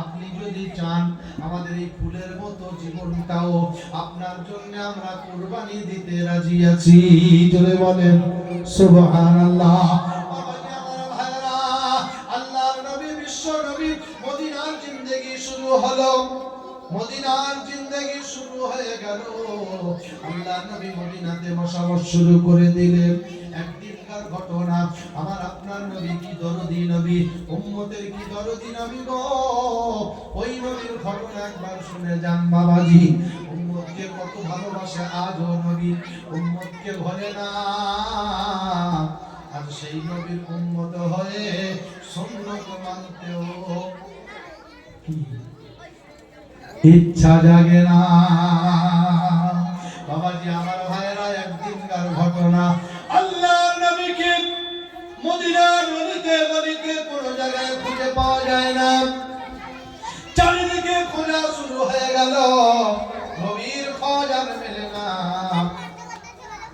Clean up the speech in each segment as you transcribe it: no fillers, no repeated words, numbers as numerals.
আপনি যদি চান আমাদের এই ফুলের মতো জীবনটাও আপনার জন্য আমরা কুরবানি দিতে রাজি আছি। জোরে বলেন সুবহানাল্লাহ। আল্লাহর নবী বিশ্ব নবী মদিনার জিন্দেগি শুরু হলো, মদিনার জিন্দেগি শুরু হয়ে গেল। আল্লাহর নবী মদিনাতে বসবাস শুরু করে দিলেন। একদিনকার ঘটনা, আমার আপনার নবী কি দরদি নবী, উম্মতের কি দরদি নবী গো। ওই নবীর ঘটনা একবার শুনে যান বাবাজি। উম্মতকে কত ভালোবাসে আজও নবী, উম্মতকে ভরে না। আর সেই নবীর উম্মত হয়ে সুন্নত মানতেও ইচ্ছা জাগে না। বাবাজি আমার ভাইরা, একদিনকার ঘটনা, আল্লাহর নবীকে মদিনার গলিতে গলিতে কোন জায়গায় খুঁজে পাওয়া যায় না। চারিদিকে খোঁজা শুরু হয়ে গেল, নবীর খোঁজ আর মেলে না।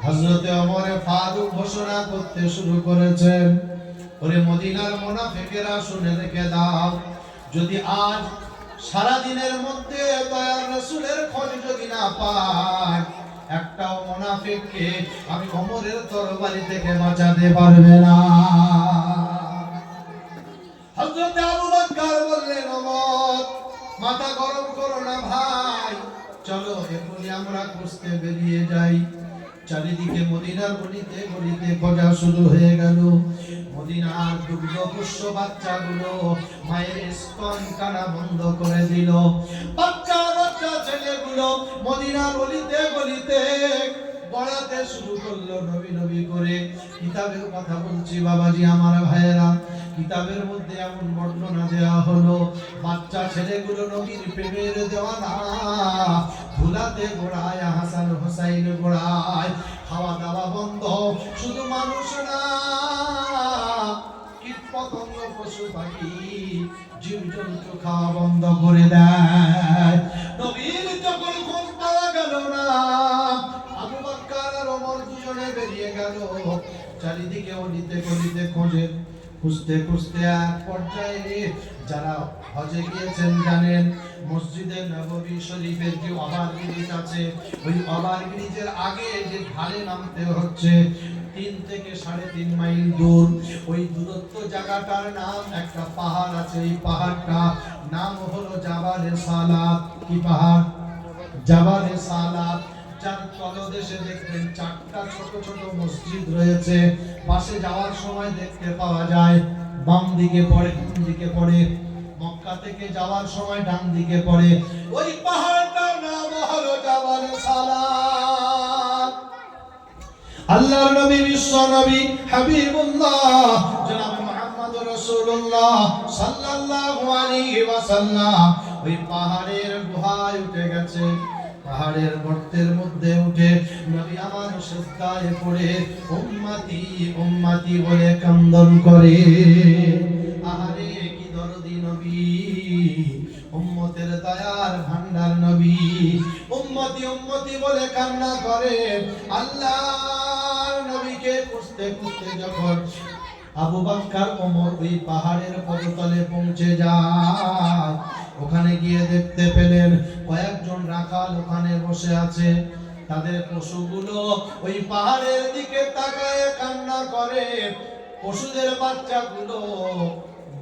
হযরতে ওমর ফারুক ঘোষণা করতে শুরু করেছেন, ওরে মদিনার মুনাফিকেরা শুনে রেখে দাও, যদি আজ সারা দিনের মধ্যে দয়ার রাসূলের খোঁজ যদি না পাই, একটাও মুনাফিককে আমি ওমরের তরবারি থেকে বাঁচাতে পারবে না। হযরত আবু বকর বললেন, ওমর মাথা গরম করো না ভাই, চলো এখনই আমরা খুঁজতে বেরিয়ে যাই। চারিদিকে মদিনার গলিতে গলিতে খোঁজা শুরু হয়ে গেল। মদিনার দুগ্ধপুষ্ট বাচ্চাগুলো মায়ের স্তন কানা বন্ধ করে দিল। বাচ্চা বাচ্চা ছেলেগুলো মদিনার গলিতে গলিতে গড়াতে শুরু করলো নবী নবী করে। কিতাবের কথা বলছি বাবাজি আমার ভাইয়েরা, কিতাবের মধ্যে এমন বর্ণনা দেওয়া হলো, বাচ্চা ছেলেগুলো নবীর প্রেমের দেওয়ানা, ধুলাতে গোড়ায় হাসান হোসাইন গোড়ায়, খাওয়া দাওয়া বন্ধ। শুধু মানুষ না, কীট পতঙ্গ পশু পাখি জীবজন্তু খাওয়া বন্ধ করে দেয়। নবীর যখন খোঁজ পাওয়া গেল না, আবু বকর আর ওমর দুজনে বেরিয়ে গেল চারিদিকে অলিতে গলিতে খোঁজে। খুঁজতে খুঁজতে এক পর্যায়ে, যারা হজে গিয়েছেন জানেন, মসজিদে নববী শরীফের যে ওভার ব্রিজ আছে, ওই ওভার ব্রিজের আগে যে ঢালে নামতে হচ্ছে 3 থেকে 3.5 মাইল দূর, ওই দূরত্ব জায়গাটার নাম, একটা পাহাড় আছে, এই পাহাড়টা নাম হলো জাবালে সালাত। কি পাহাড়? জাবালে সালাত। যার তলদেশে দেখবেন 4টা ছোট ছোট মসজিদ রয়েছে। পাশে যাওয়ার সময় দেখতে পাওয়া যায়, বাম দিকে পড়ে ডান দিকে পড়ে, মক্কা থেকে যাওয়ার সময় ডান দিকে পড়ে। ওই পাহাড়টার নাম হলো জাবালে সালাত। আল্লাহর নবী বিশ্ব নবী হাবিবুল্লাহ জনাব মুহাম্মদ রাসূলুল্লাহ সাল্লাল্লাহু আলাইহি ওয়াসাল্লাম ওই পাহাড়ের গুহায় উঠে গেছে। পাহাড়ের গর্তের মধ্যে উঠে নবী আমার সিজদায় পড়ে উম্মতি উম্মতি বলে কান্দন করে। আহারে কি দরদি নবী, উম্মতের দয়ার ভান্ডার নবী, উম্মতি উম্মতি বলে কান্না করে। আল্লাহর নবীকে খুঁজতে খুঁজতে যখন আবু বকর ওমর ওই পাহাড়ের পদতলে পৌঁছে যায়, ওখানে গিয়ে দেখতে পেলেন কয়েকজন রাখাল ওখানে বসে আছে। তাদের পশুগুলো ওই পাহাড়ের দিকে তাকায় কান্না করে। পশুদের বাচ্চাগুলো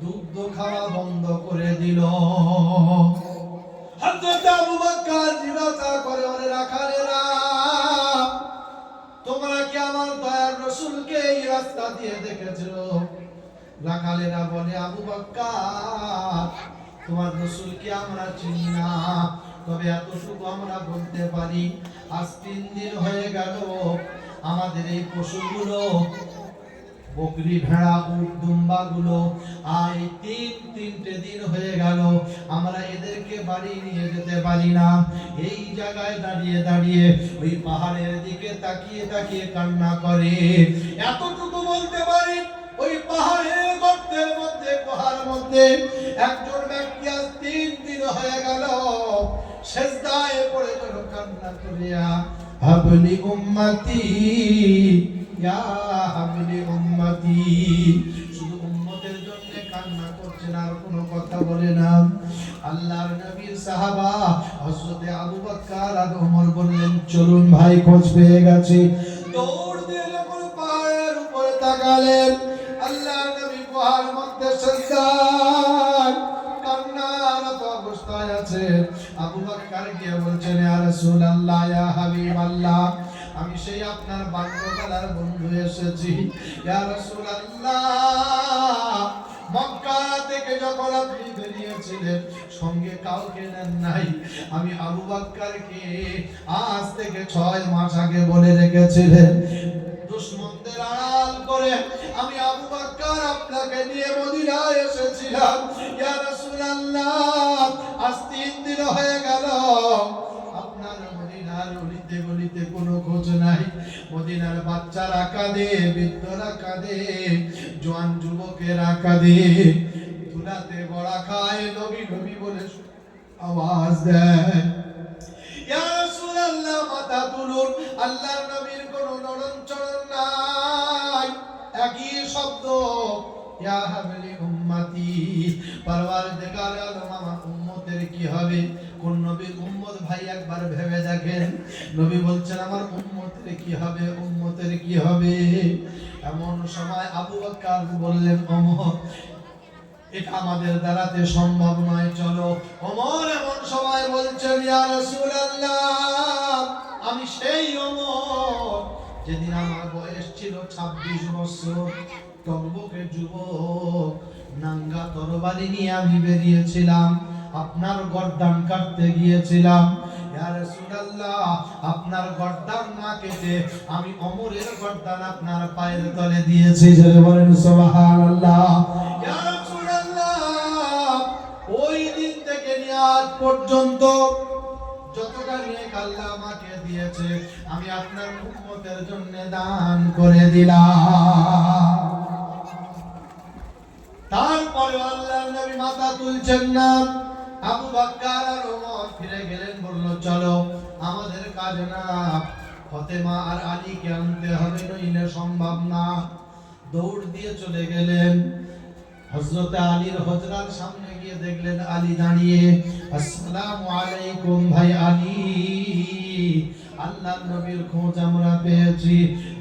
দুগ্ধ খাওয়া বন্ধ করে দিল। হযরত আবু বকর জিজ্ঞাসা করে, ওরে রাখালেরা, তোমরা কি আমার দয়ার রাসূলকে এই রাস্তা দিয়ে দেখেছো? রাখালেরা বলে, আবু বকর তোমার রাসূলকে আমরা চিনি না, তবে এতটুকু আমরা বলতে পারি, আজ 3 দিন হয়ে গেল আমাদের এই পশুগুলো, বকরি ভেড়া উট দুম্বা গুলো আই 3টে দিন হয়ে গেল আমরা এদেরকে বাড়ি নিয়ে যেতে পারি না। এই জায়গায় দাঁড়িয়ে দাঁড়িয়ে ওই পাহাড়ের দিকে তাকিয়ে তাকিয়ে কান্না করে। এতটুকু বলতে পারি, ওই পাহাড়ের গর্তের মধ্যে গুহার মধ্যে একজন ব্যক্তি আজ 3 দিন হয়ে গেল সিজদায় পড়ে কান্না করিয়া হাবলি উম্মতি ইয়া হাবলি উম্মতি, শুধু উম্মতের জন্য কান্না করছে, বসছেন, আর কোনো কথা বলে না। আল্লাহর নবীর সাহাবা হযরত আবু বকর আর ওমর বললেন, চলুন ভাই, খোঁজ পেয়ে গেছে। দৌড় দিয়ে যখন পাহাড়ের উপরে তাকালেন, আল্লাহর নবী পাহাড়ের মধ্যে সিজদায় কান্নারত অবস্থায় আছে। আবু বকর গিয়ে বলছেন, ইয়া রাসূলুল্লাহ, ইয়া হাবিবাল্লাহ, আমি সেই আপনার বাল্যকালের বন্ধু এসেছি। ইয়া রাসূলুল্লাহ, মক্কা থেকে যখন আপনি বেরিয়েছিলেন সঙ্গে কাউকে নেন নাই। আমি আবু বকরকে আজ থেকে 6 মাস আগে বলে রেখেছিলেন, দুশমনদের আড়াল করে আমি আবু বকর আপনাকে নিয়ে মদিনায় এসেছিলাম। ইয়া রাসূলুল্লাহ, আজ 3 দিন হয়ে গেল আপনার মদিনার অলিতে গলিতে কোনো খোঁজ নাই। মদিনার বাচ্চারা কাঁদে, বৃদ্ধরা কাঁদে, জওয়ান যুবকেরা কাঁদে, ধুলাতে বড়া খায়, নবী নবী বলে আওয়াজ দেয়। ইয়া রাসূলুল্লাহ, মাথা তুলুন, আল্লাহর নবীর কোনো নড়নচড়ন নাই, একই শব্দ, ইয়া হাবলি উম্মতি। পরওয়ারদিগার আলম, আমার উম্মতের কি হবে? কোন নবীর উম্মত ভাই একবার ভেবে দেখেন। নবী বলছেন আমার উম্মতের কি হবে, উম্মতের কি হবে। এমন সময় আবু বকর বললেন, ওমর, এটা আমাদের দ্বারাতে সম্ভব নয়, চলো। ওমর এমন সময় বলছেন, ইয়া রাসূলুল্লাহ, আমি সেই ওমর যেদিন আমার বয়স ছিল 26 বছর, টকবকে যুবক, নাঙ্গা তরবারি নিয়ে আমি বেরিয়েছিলাম, আপনার গর্দান কাটতে গিয়েছিলাম। ইয়া রাসূলুল্লাহ, আপনার গর্দান না কেটে আমি ওমরের গর্দান আপনার পায়ের তলে দিয়েছি। জোরে বলেন সুবহানাল্লাহ। ইয়া রাসূলুল্লাহ, ওই দিন থেকে নিয়ে আজ পর্যন্ত যতটা নেক আল্লাহ আমাকে দিয়েছে আমি আপনার উম্মতের জন্য দান করে দিলাম। তারপরে আল্লাহর নবী মাথা তুলছেন না। আবু বকর আর ওমর ফিরে গেলেন, বলল, চলো, আমাদের কাজ না, ফাতেমা আর আলীকে আনতে হবে, নইলে সম্ভব না। দৌড় দিয়ে চলে গেলেন। হযরত আলীর হজরার সামনে গিয়ে দেখলেন আলী দাঁড়িয়ে। আসসালামু আলাইকুম ভাই আলী, আল্লাহর নবীর খোঁজ আমরা পেয়েছি।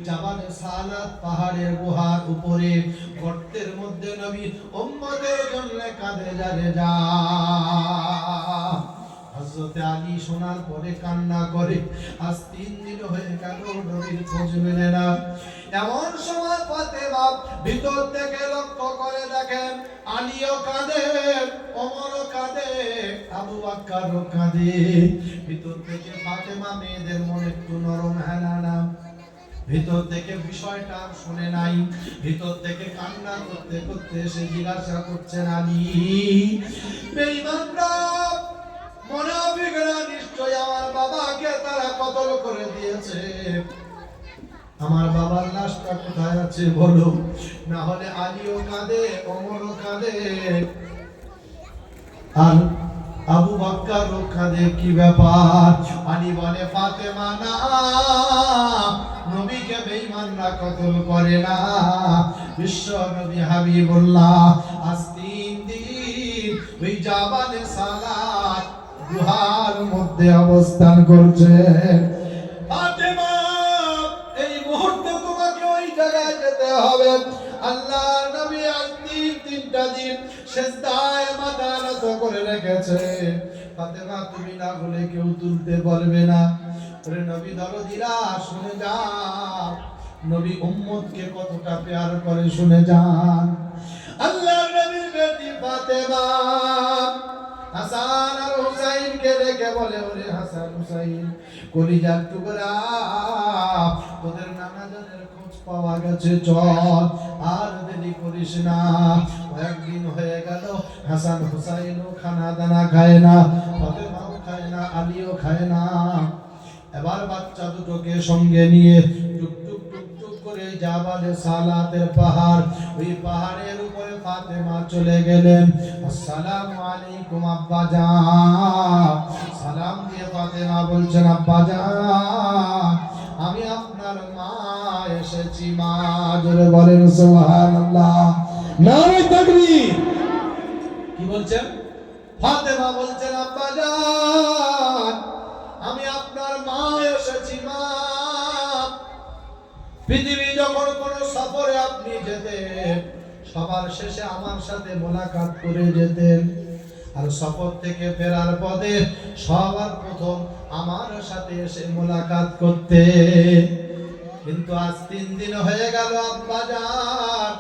জাবালে সালাত, পাহাড়ের গুহার উপরে গর্তের মধ্যে নবী উম্মতের জন্য কাঁদে যারে যা। হযরত আলী শোনার পরে কান্না করে, আজ 3 দিন হয়ে গেল নবীর খোঁজ মেলে না। এমন সময় ফাতেমা ভিতর থেকে লক্ষ্য করে দেখেন আলীও কাঁদে, ওমরও কাঁদে, আবু বকরও কাঁদে। ভিতর থেকে ফাতেমা, মেয়েদের মনে একটু নরম, হ্যাঁ না, ভিতর থেকে বিষয়টা শুনে নাই। ভিতর থেকে কান্না করতে করতে সে জিজ্ঞাসা করছেন, আলী, বেঈমানরা, মুনাফিকরা নিশ্চয় আমার বাবাকে তারা কতল করে দিয়েছে। আমার বাবার লাশটা কোথায় আছে বলো, না হলে আলীও কাঁদে, ওমরও কাঁদে, আর আবু বকরও কাঁদে, কি ব্যাপার? আলী বলে, ফাতেমা না, নবীকে বেঈমানরা কতল করে না। বিশ্ব নবী হাবিবুল্লাহ আজ 3 দিন ওই জাবালে সালাত গুহার মধ্যে অবস্থান করছে। ফাতেমা, এই মুহূর্তে তোমাকে ওই জায়গায় যেতে হবে। আল্লাহর নবী আজ 3টা দিন সিজদায় মাথা নত করে রেখেছে। ফাতেমা, তুমি না বলে কেউ তুলতে পারবে না। ওরে নবী দরদিরা, শুনে যান, নবী উম্মতকে কতটা প্যার করে, শুনে যান। আল্লাহর নবীর বেটি ফাতেমা হাসান আর হুসাইনকে দেখে বলে, ওরে হাসান হুসাইন, কলিজার টুকরা, তোদের নানা জানের খোঁজ পাওয়া গেছে, চল, আর দেরি করিস না। কয়েকদিন হয়ে গেল হাসান হুসাইনও খানা দানা খায় না, ফাতেমাও খায় না, আলীও খায় না। এবার বাচ্চা দুটোকে সঙ্গে নিয়ে টুক টুক টুক টুক করে জাবালে সালাতের পাহাড়, ওই পাহাড়ের উপরে ফাতেমা চলে গেলেন। আসসালামু আলাইকুম আব্বা জান। সালাম দিয়ে ফাতেমা বলছেন, আব্বা জান, আমি আপনার মা এসেছি। মা, জোরে বলেন সুবহানাল্লাহ, নারে তাকবীর। কি বলছেন? ফাতেমা বলছেন, আব্বা জান, আমি আপনার মা এসেছি। মা, পৃথিবী যখন কোনো সফরে আপনি যেতেন, সবার শেষে আমার সাথে মোলাকাত করে যেতেন, আর সফর থেকে ফেরার পথে সবার প্রথম আমার সাথে এসে মোলাকাত করতে। কিন্তু আজ 3 দিন হয়ে গেল আব্বা জান,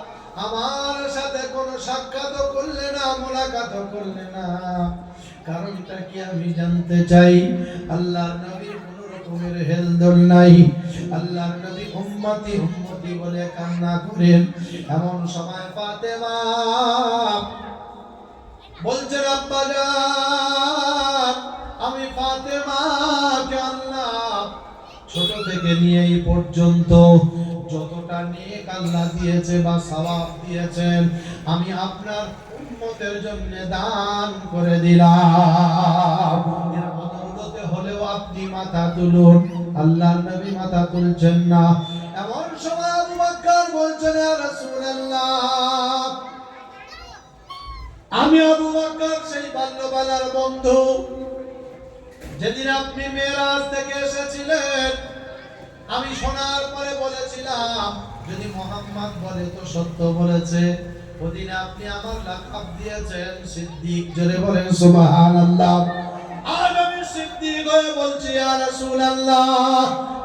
আমার সাথে কোনো সাক্ষাৎ করলে না, মোলাকাত করলে না। কারণটা কি আমি জানতে চাই। আল্লাহর নবীর কোন রকমের হেলদোল নাই। আল্লাহর নবী উম্মতি উম্মতি বলে কান্না করেন। এমন সময় ফাতেমা বলছেন, আব্বা জান, আমি ফাতেমাকে আল্লাহ ছোট থেকে নিয়ে এই পর্যন্ত যতটা নেক আল্লাহ দিয়েছে বা সওয়াব দিয়েছেন, আমি আপনার উম্মতের জন্য দান করে দিলাম। এর বদৌলতে হলেও আপনি মাথা তুলুন। আল্লাহর নবী মাথা তুলছেন না। এমন সময় আবু বকর বলছেন, ইয়া রাসূলুল্লাহ, আমি আবু বকর সেই বাল্যবেলার বন্ধু, যেদিন আপনি মেরাজ থেকে এসেছিলেন, আমি শোনার পরে বলেছিলাম যদি মোহাম্মদ বলে তো সত্য বলেছে। ওদিন আপনি আমার লাকাব দিয়েছেন সিদ্দিক। জোরে বলেন সুবহানাল্লাহ। আজ আমি সিদ্দিক হয়ে বলছি, ইয়া রাসূলুল্লাহ,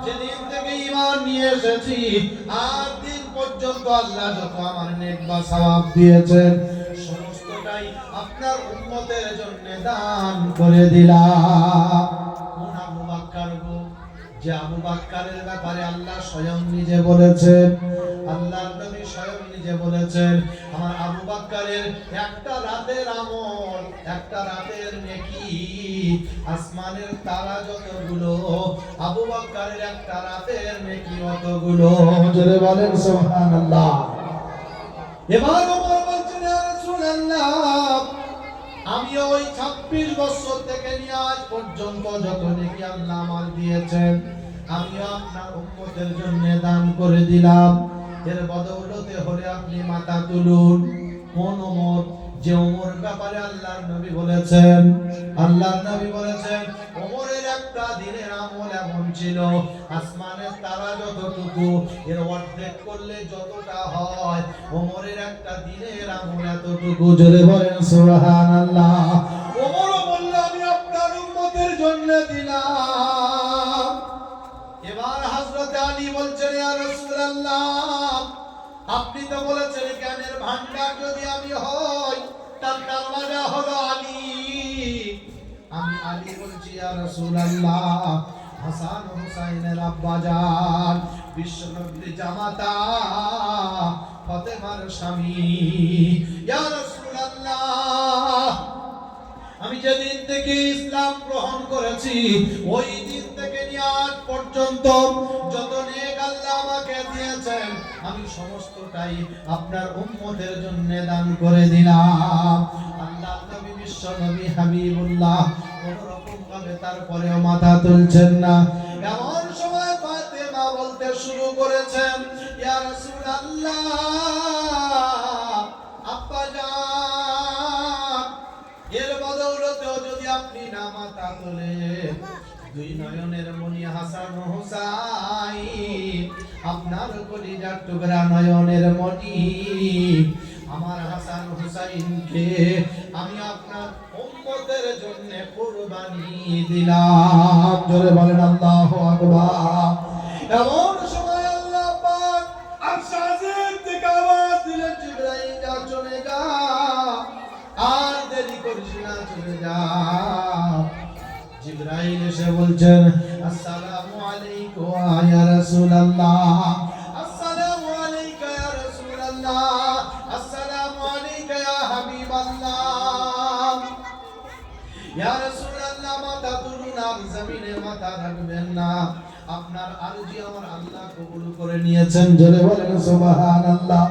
যেদিন থেকে ঈমান নিয়ে এসেছি আজ দিন পর্যন্ত আল্লাহ যত আমার নেক বা সওয়াব দিয়েছেন, সমস্তটাই আপনার উম্মতের জন্য দান করে দিলাম। কোন আবু বকর গো, যে আবু বকরের ব্যাপারে আল্লাহ স্বয়ং নিজে বলেছেন, আল্লাহর নবী স্বয়ং নিজে বলেছেন, আমার আবু বকরের একটা রাতের আমল, একটা রাতের নেকি আসমানের তারা যতগুলো, আবু বকরের একটা রাতের নেকি অতগুলো। জোরে বলেন সুবহানাল্লাহ। এবার ওমর বলছেন, ইয়া রাসূলুল্লাহ, আমি ওই 26 বছর থেকে নিয়ে আজ পর্যন্ত যত নেকি আল্লাহ আমার দিয়েছেন, আমি আপনার উম্মতের জন্য দান করে দিলাম। এর বদৌলতে হলে আপনি মাথা তুলুন। কোন ওমর? যে ওমর ব্যাপারে আল্লাহর নবী বলেছেন, আল্লাহর নবী বলেছেন ওমরের একটা দিনের আমল এমন ছিল, আসমানের তারা যতটুকু এর অর্ধেক করলে যতটা হয়, ওমরের একটা দিনের আমল এতটুকু। জোরে বলেন সুবহানাল্লাহ। ওমর বলল, আমি আপনার উম্মতের জন্য দিলাম। এবার হযরত আলী বলছেন, ইয়া রাসূলুল্লাহ, আপনি তো বলেছেন জ্ঞানের ভান্ডার যদি আমি হই, তার দরওয়াজা হলো আলী। আমি আলী বলছি, ইয়া রাসূলুল্লাহ, হাসান ও হুসাইনের আব্বা জান, বিশ্বনবীর জামাতা, ফাতেমার স্বামী। ইয়া রাসূলুল্লাহ, আমি যেদিন থেকে ইসলাম গ্রহণ করেছি ওই দিন থেকে নিয়ে আজ পর্যন্ত যত নেক আল্লাহ আমাকে দিয়েছেন, আমি সমস্তটাই আপনার উম্মতের জন্য দান করে দিলাম। আল্লাহ নবী, বিশ্ব নবী হাবিবুল্লাহ কোন রকম ভাবে তারপরেও মাথা তুলছেন না। এমন সময় ফাতেমা বলতে শুরু করেছেন, ইয়া রাসূলুল্লাহ, আব্বা জান, এর বদৌলতেও যদি আপনি না মাথা তোলেন, দুই নয়নের মনি হাসান ও হুসাইন, আপনার কলিজার টুকরা নয়নের মনি আমার হাসান হুসাইনকে আমি আপনার উম্মতের জন্য কুরবানি দিলাম। জোরে বলেন আল্লাহু আকবার। এমন সময় আল্লাহ পাক আরশ থেকে আওয়াজ দিলেন, জিবরাইল যা, চলে যা, আর দেরি করিস না, চলে যা। জিবরাইল এসে বলছেন, আসসালামু আলাইকুম ইয়া রাসূলুল্লাহ, আসসালামু আলাইকা ইয়া রাসূলুল্লাহ, আসসালামু আলাইকা ইয়া হাবিবাল্লাহ। ইয়া রাসূলুল্লাহ, মাথা তুলুন, আর জমিনে মাথা রাখবেন না। আপনার আরজি আমার আল্লাহ কবুল করে নিয়েছেন। জোরে বলেন সুবহানাল্লাহ।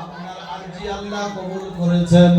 আপনার আরজি আল্লাহ কবুল করেছেন।